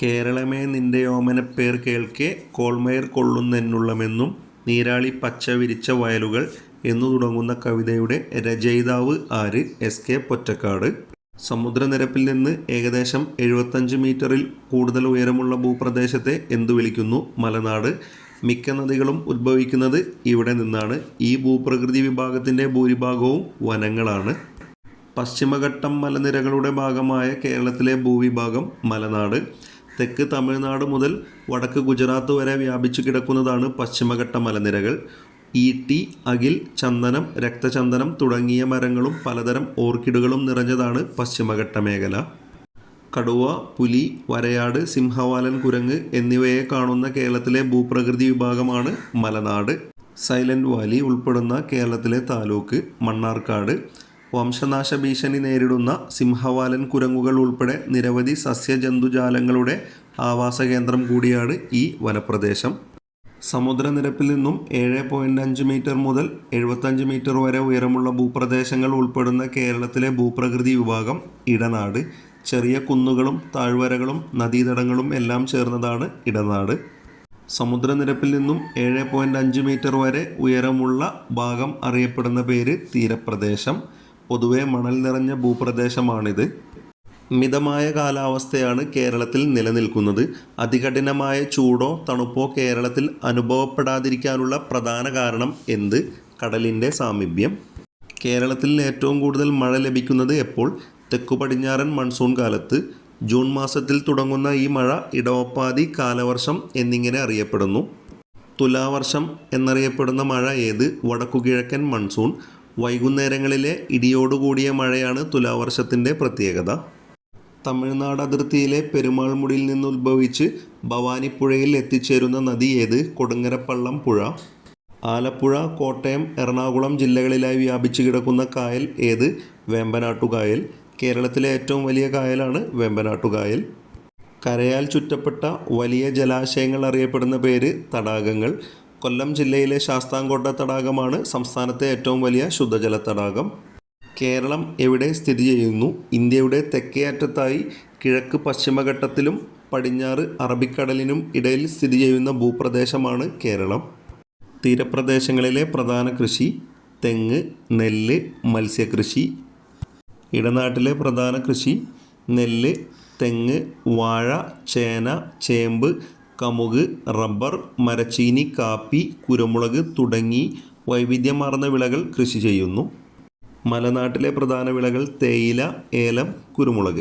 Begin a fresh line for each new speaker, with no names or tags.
കേരളമേ നിന്റെ ഓമനപ്പേർ കേൾക്കെ കോൾമേർ കൊള്ളുന്നെന്നുള്ളമെന്നും നീരാളി പച്ച വിരിച്ച വയലുകൾ എന്നു തുടങ്ങുന്ന കവിതയുടെ രചയിതാവ് ആര്? എസ്.കെ. പൊറ്റക്കാട്. സമുദ്രനിരപ്പിൽ നിന്ന് ഏകദേശം 75 മീറ്ററിൽ കൂടുതൽ ഉയരമുള്ള ഭൂപ്രദേശത്തെ എന്തു വിളിക്കുന്നു? മലനാട്. മിക്ക നദികളും ഉദ്ഭവിക്കുന്നത് ഇവിടെ നിന്നാണ്. ഈ ഭൂപ്രകൃതി വിഭാഗത്തിൻ്റെ ഭൂരിഭാഗവും വനങ്ങളാണ്. പശ്ചിമഘട്ടം മലനിരകളുടെ ഭാഗമായ കേരളത്തിലെ ഭൂവിഭാഗം മലനാട്. തെക്ക് തമിഴ്നാട് മുതൽ വടക്ക് ഗുജറാത്ത് വരെ വ്യാപിച്ചു കിടക്കുന്നതാണ് പശ്ചിമഘട്ട മലനിരകൾ. ഈട്ടി, അകിൽ, ചന്ദനം, രക്തചന്ദനം തുടങ്ങിയ മരങ്ങളും പലതരം ഓർക്കിഡുകളും നിറഞ്ഞതാണ് പശ്ചിമഘട്ട മേഖല. കടുവ, പുലി, വരയാട്, സിംഹവാലൻ കുരങ്ങ് എന്നിവയെ കാണുന്ന കേരളത്തിലെ ഭൂപ്രകൃതി വിഭാഗമാണ് മലനാട്. സൈലന്റ് വാലി ഉൾപ്പെടുന്ന കേരളത്തിലെ താലൂക്ക് മണ്ണാർക്കാട്. വംശനാശ ഭീഷണി നേരിടുന്ന സിംഹവാലൻ കുരങ്ങുകൾ ഉൾപ്പെടെ നിരവധി സസ്യജന്തുജാലങ്ങളുടെ ആവാസകേന്ദ്രം കൂടിയാണ് ഈ വനപ്രദേശം. സമുദ്രനിരപ്പിൽ നിന്നും 7.5 മീറ്റർ മുതൽ 75 മീറ്റർ വരെ ഉയരമുള്ള ഭൂപ്രദേശങ്ങൾ ഉൾപ്പെടുന്ന കേരളത്തിലെ ഭൂപ്രകൃതി വിഭാഗം ഇടനാട്. ചെറിയ കുന്നുകളും താഴ്വരകളും നദീതടങ്ങളും എല്ലാം ചേർന്നതാണ് ഇടനാട്. സമുദ്രനിരപ്പിൽ നിന്നും 7.5 മീറ്റർ വരെ ഉയരമുള്ള ഭാഗം അറിയപ്പെടുന്ന പേര് തീരപ്രദേശം. പൊതുവെ മണൽ നിറഞ്ഞ ഭൂപ്രദേശമാണിത്. മിതമായ കാലാവസ്ഥയാണ് കേരളത്തിൽ നിലനിൽക്കുന്നത്. അതികഠിനമായ ചൂടോ തണുപ്പോ കേരളത്തിൽ അനുഭവപ്പെടാതിരിക്കാനുള്ള പ്രധാന കാരണം എന്ത്? കടലിൻ്റെ സാമീപ്യം. കേരളത്തിൽ ഏറ്റവും കൂടുതൽ മഴ ലഭിക്കുന്നത് എപ്പോൾ? തെക്കുപടിഞ്ഞാറൻ മൺസൂൺ കാലത്ത്. ജൂൺ മാസത്തിൽ തുടങ്ങുന്ന ഈ മഴ ഇടവപ്പാതി, കാലവർഷം എന്നിങ്ങനെ അറിയപ്പെടുന്നു. തുലാവർഷം എന്നറിയപ്പെടുന്ന മഴ ഏത്? വടക്കുകിഴക്കൻ മൺസൂൺ. വൈകുന്നേരങ്ങളിലെ ഇടിയോടുകൂടിയ മഴയാണ് തുലാവർഷത്തിൻ്റെ പ്രത്യേകത. തമിഴ്നാട് അതിർത്തിയിലെ പെരുമാൾമുടിയിൽ നിന്ന് ഉത്ഭവിച്ച് ഭവാനിപ്പുഴയിൽ എത്തിച്ചേരുന്ന നദി ഏത്? കൊടുങ്ങരപ്പള്ളം പുഴ. ആലപ്പുഴ, കോട്ടയം, എറണാകുളം ജില്ലകളിലായി വ്യാപിച്ചു കിടക്കുന്ന കായൽ ഏത്? വേമ്പനാട്ടുകായൽ. കേരളത്തിലെ ഏറ്റവും വലിയ കായലാണ് വേമ്പനാട്ടുകായൽ. കരയാൽ ചുറ്റപ്പെട്ട വലിയ ജലാശയങ്ങൾ അറിയപ്പെടുന്ന പേര് തടാകങ്ങൾ. കൊല്ലം ജില്ലയിലെ ശാസ്താംകോട്ട തടാകമാണ് സംസ്ഥാനത്തെ ഏറ്റവും വലിയ ശുദ്ധജല തടാകം. കേരളം എവിടെ സ്ഥിതി ചെയ്യുന്നു? ഇന്ത്യയുടെ തെക്കേ അറ്റത്തായി കിഴക്ക് പശ്ചിമഘട്ടത്തിലും പടിഞ്ഞാറ് അറബിക്കടലിനും ഇടയിൽ സ്ഥിതി ചെയ്യുന്ന ഭൂപ്രദേശമാണ് കേരളം. തീരപ്രദേശങ്ങളിലെ പ്രധാന കൃഷി തെങ്ങ്, നെല്ല്, മത്സ്യകൃഷി. ഇടനാട്ടിലെ പ്രധാന കൃഷി നെല്ല്, തെങ്ങ്, വാഴ, ചേന, ചേമ്പ്, കമുക്, റബ്ബർ, മരച്ചീനി, കാപ്പി, കുരുമുളക് തുടങ്ങി വൈവിധ്യമാർന്ന വിളകൾ കൃഷി ചെയ്യുന്നു. മലനാട്ടിലെ പ്രധാന വിളകൾ തേയില, ഏലം, കുരുമുളക്.